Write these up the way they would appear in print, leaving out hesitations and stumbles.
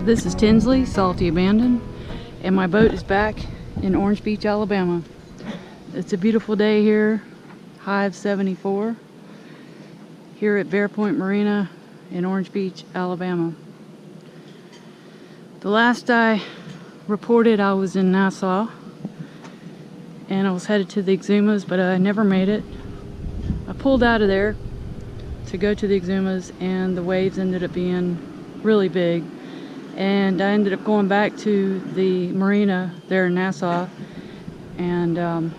This is Tinsley, Saltyabandon, and my boat is back in Orange Beach, Alabama. It's a beautiful day here, high of 74, here at Bear Point Marina in Orange Beach, Alabama. The last I reported, I was in Nassau, and I was headed to the Exumas, but I never made it. I pulled out of there to go to the Exumas, and the waves ended up being really big. And I ended up going back to the marina there in Nassau, and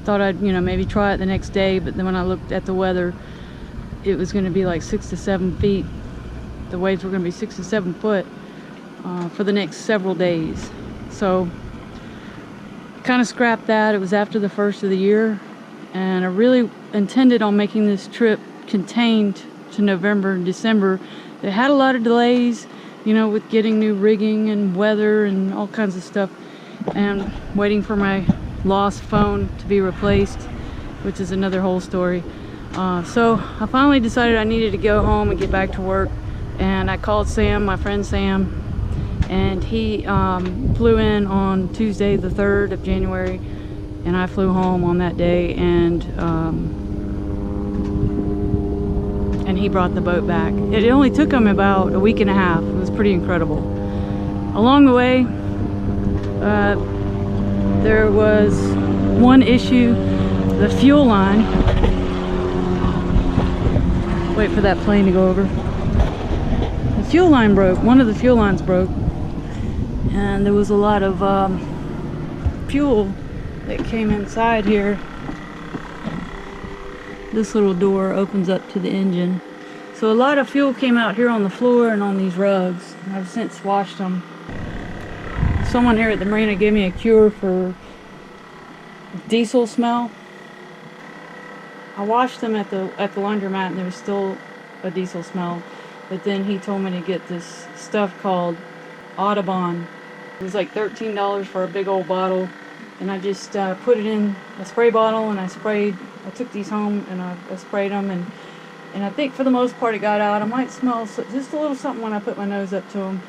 thought I'd, maybe try it the next day. But then when I looked at the weather, it was going to be like 6 to 7 feet. The waves were going to be 6 to 7 foot for the next several days. So kind of scrapped that. It was after the first of the year, and I really intended on making this trip contained to November and December. It had a lot of delays, with getting new rigging and weather and all kinds of stuff, and waiting for my lost phone to be replaced, which is another whole story. So I finally decided I needed to go home and get back to work, and I called Sam, my friend Sam, and he flew in on Tuesday the 3rd of January, and I flew home on that day, and he brought the boat back. It only took him about a week and a half. It was pretty incredible. Along the way, there was one issue: the fuel line. Wait for that plane to go over. The fuel line broke. One of the fuel lines broke, and there was a lot of fuel that came inside here. This little door opens up to the engine. So a lot of fuel came out here on the floor and on these rugs. I've since washed them. Someone here at the marina gave me a cure for diesel smell. I washed them at the laundromat, and there was still a diesel smell. But then he told me to get this stuff called Audubon. It was like $13 for a big old bottle. And I just put it in a spray bottle, and I took these home, and I sprayed them, and I think for the most part it got out. I might smell just a little something when I put my nose up to them,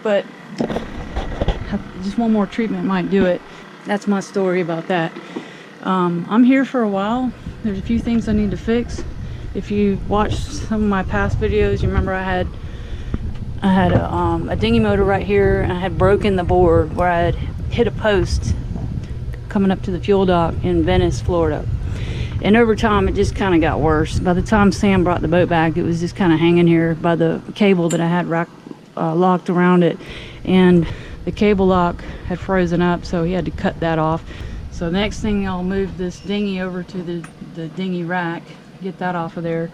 but just one more treatment might do it. That's my story about that. I'm here for a while. There's a few things I need to fix. If you watched some of my past videos, you remember I had a dinghy motor right here, and I had broken the board where I had hit a post coming up to the fuel dock in Venice, Florida. And over time, it just kind of got worse. By the time Sam brought the boat back, it was just kind of hanging here by the cable that I had locked around it. And the cable lock had frozen up, so he had to cut that off. So the next thing, I'll move this dinghy over to the dinghy rack, get that off of there.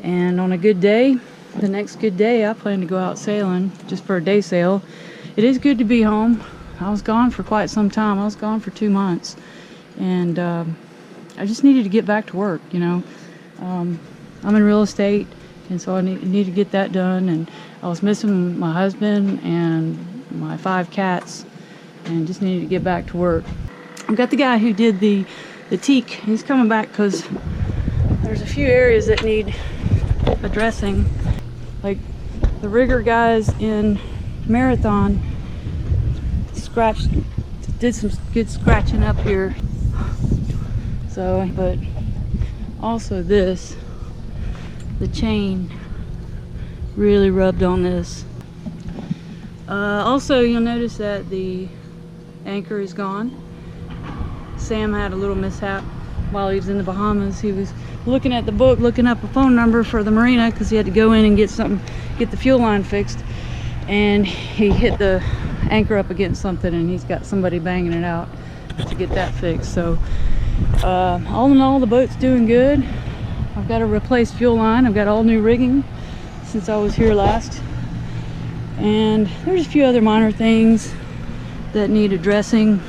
And on a good day, the next good day, I plan to go out sailing just for a day sail. It is good to be home. I was gone for quite some time. I was gone for 2 months, and I just needed to get back to work. I'm in real estate, and so I need to get that done. And I was missing my husband and my 5 cats, and just needed to get back to work. I've got the guy who did the teak. He's coming back because there's a few areas that need addressing, like the rigger guys in Marathon did some good scratching up here. So, but also the chain really rubbed on this. Also, you'll notice that the anchor is gone. Sam had a little mishap while he was in the Bahamas. He was looking at the book, looking up a phone number for the marina, because he had to go in and get the fuel line fixed, and he hit the anchor up against something, and he's got somebody banging it out to get that fixed. So all in all, the boat's doing good. I've got to replace fuel line. I've got all new rigging since I was here last, and there's a few other minor things that need addressing.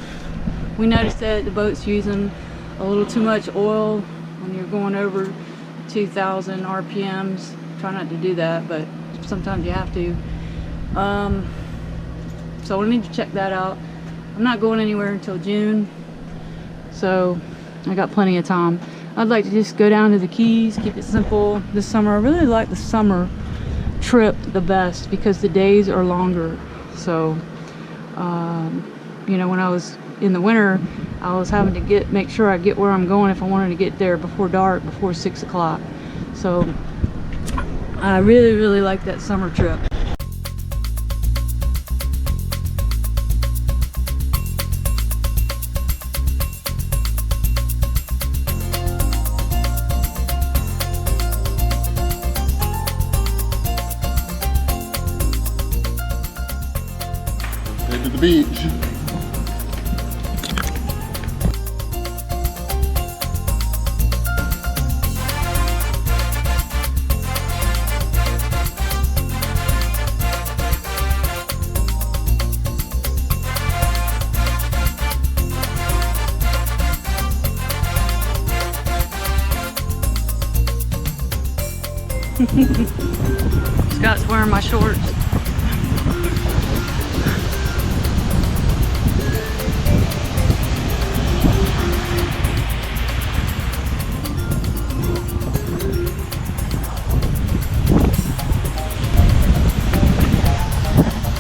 We noticed that the boat's using a little too much oil when you're going over 2,000 RPMs. Try not to do that, but sometimes you have to. So I need to check that out. I'm not going anywhere until June, so I got plenty of time. I'd like to just go down to the Keys, keep it simple this summer. I really like the summer trip the best because the days are longer. So, you know, when I was in the winter, I was having to make sure I get where I'm going if I wanted to get there before dark, before 6 o'clock. So I really, really like that summer trip. Head to the beach. Scott's wearing my shorts.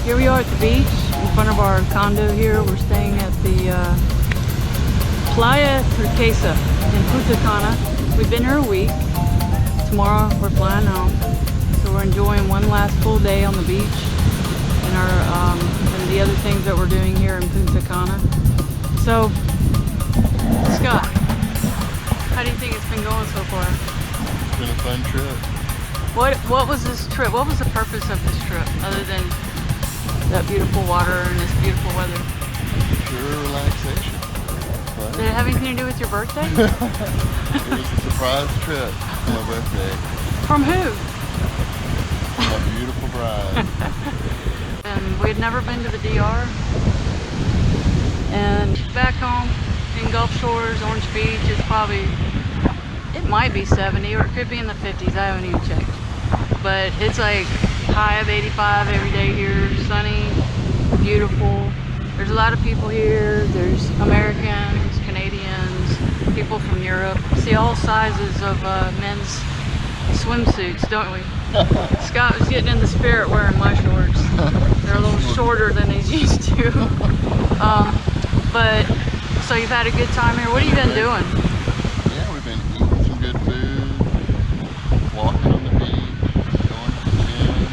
Here we are at the beach in front of our condo here. We're staying at the Playa Turquesa in Punta Cana. We've been here a week. Tomorrow we're flying home. So we're enjoying one last full day on the beach and our and the other things that we're doing here in Punta Cana. So, Scott, how do you think it's been going so far? It's been a fun trip. What was this trip? What was the purpose of this trip other than that beautiful water and this beautiful weather? Pure relaxation. Fun. Did it have anything to do with your birthday? It was a surprise trip for my birthday. From who? My beautiful bride. And we had never been to the DR. And back home in Gulf Shores, Orange Beach, it's probably, it might be 70 or it could be in the 50s. I haven't even checked. But it's like high of 85 every day here, sunny, beautiful. There's a lot of people here. There's Americans, Canadians, people from Europe. See all sizes of men's swimsuits, don't we? Scott was getting in the spirit wearing my shorts. They're a little shorter than he's used to. But so you've had a good time here. What have you been doing? Yeah, we've been eating some good food, walking on the beach, going to the gym,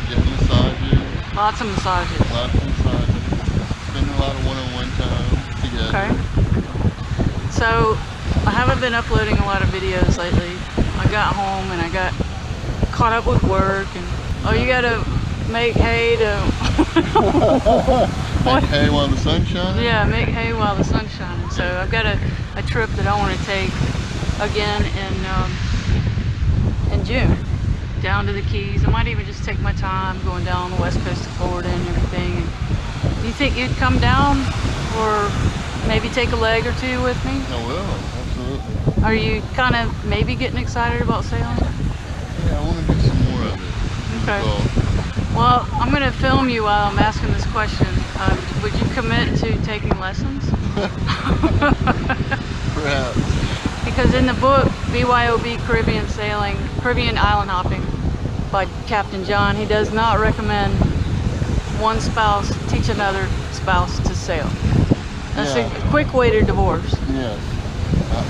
getting massages. Lots of massages. Lots of massages. Spending a lot of one-on-one time together. Okay. So I haven't been uploading a lot of videos lately. I got home and I got caught up with work and oh, you gotta make hay to Make hay while the sun's shining? Yeah, make hay while the sun's shining. So I've got a trip that I want to take again in June, down to the Keys. I might even just take my time going down on the west coast of Florida and everything. And do you think you'd come down or maybe take a leg or two with me? I will, absolutely. Are you kind of maybe getting excited about sailing? Yeah, I want to do some more of it. Okay. So, well, I'm going to film you while I'm asking this question. Would you commit to taking lessons? perhaps. Because in the book, BYOB Caribbean Sailing, Caribbean Island Hopping by Captain John, he does not recommend one spouse teach another spouse to sail. That's a quick way to divorce. Yes.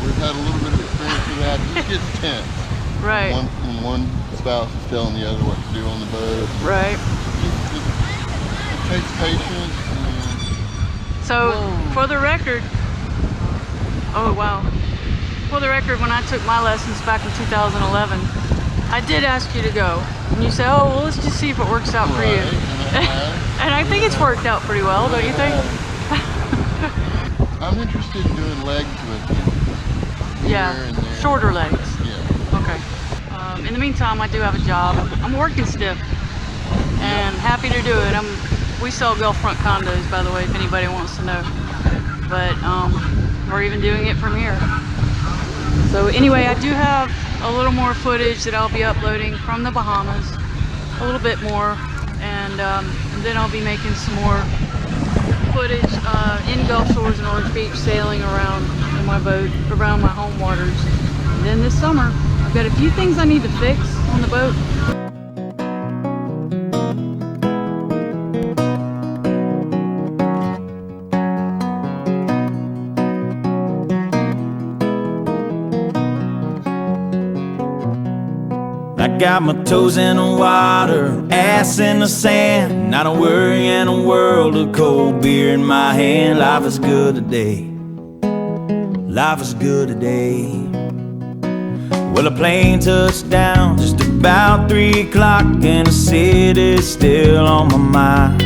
We've had a little bit of experience with that. It gets tense. Right. When one spouse is telling the other what to do on the boat. Right. It takes patience. So, for the record, oh wow. For the record, when I took my lessons back in 2011, I did ask you to go. And you said, oh, well, let's just see if it works out for you. And I think it's worked out pretty well, don't you think? I'm interested in doing legs with you. Yeah, And there. shorter legs. Yeah. Okay. In the meantime, I do have a job. I'm working stiff and happy to do it. We sell Gulfront condos, by the way, if anybody wants to know. But we're even doing it from here. So anyway, I do have a little more footage that I'll be uploading from the Bahamas, a little bit more, and then I'll be making some more footage in Gulf Shores and Orange Beach, sailing around in my boat, around my home waters. And then this summer, I've got a few things I need to fix on the boat. got my toes in the water, ass in the sand, not a worry in a world of cold beer in my hand. Life is good today. Life is good today. Well, a plane touched down just about 3 o'clock, and the city's still on my mind.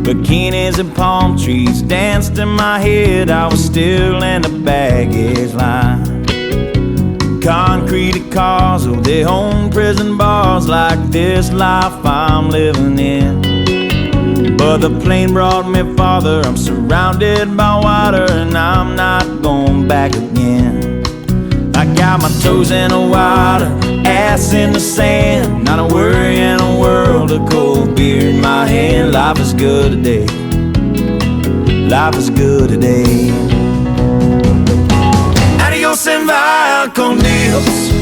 Bikinis and palm trees danced in my head. I was still in the baggage line. Concrete cars, oh, they own prison bars like this life I'm living in. But the plane brought me farther. I'm surrounded by water, and I'm not going back again. I got my toes in the water, ass in the sand, not a worry in a world of cold beer in my hand. Life is good today. Life is good today. Adios and via con Dios.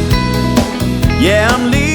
Yeah, I'm leaving.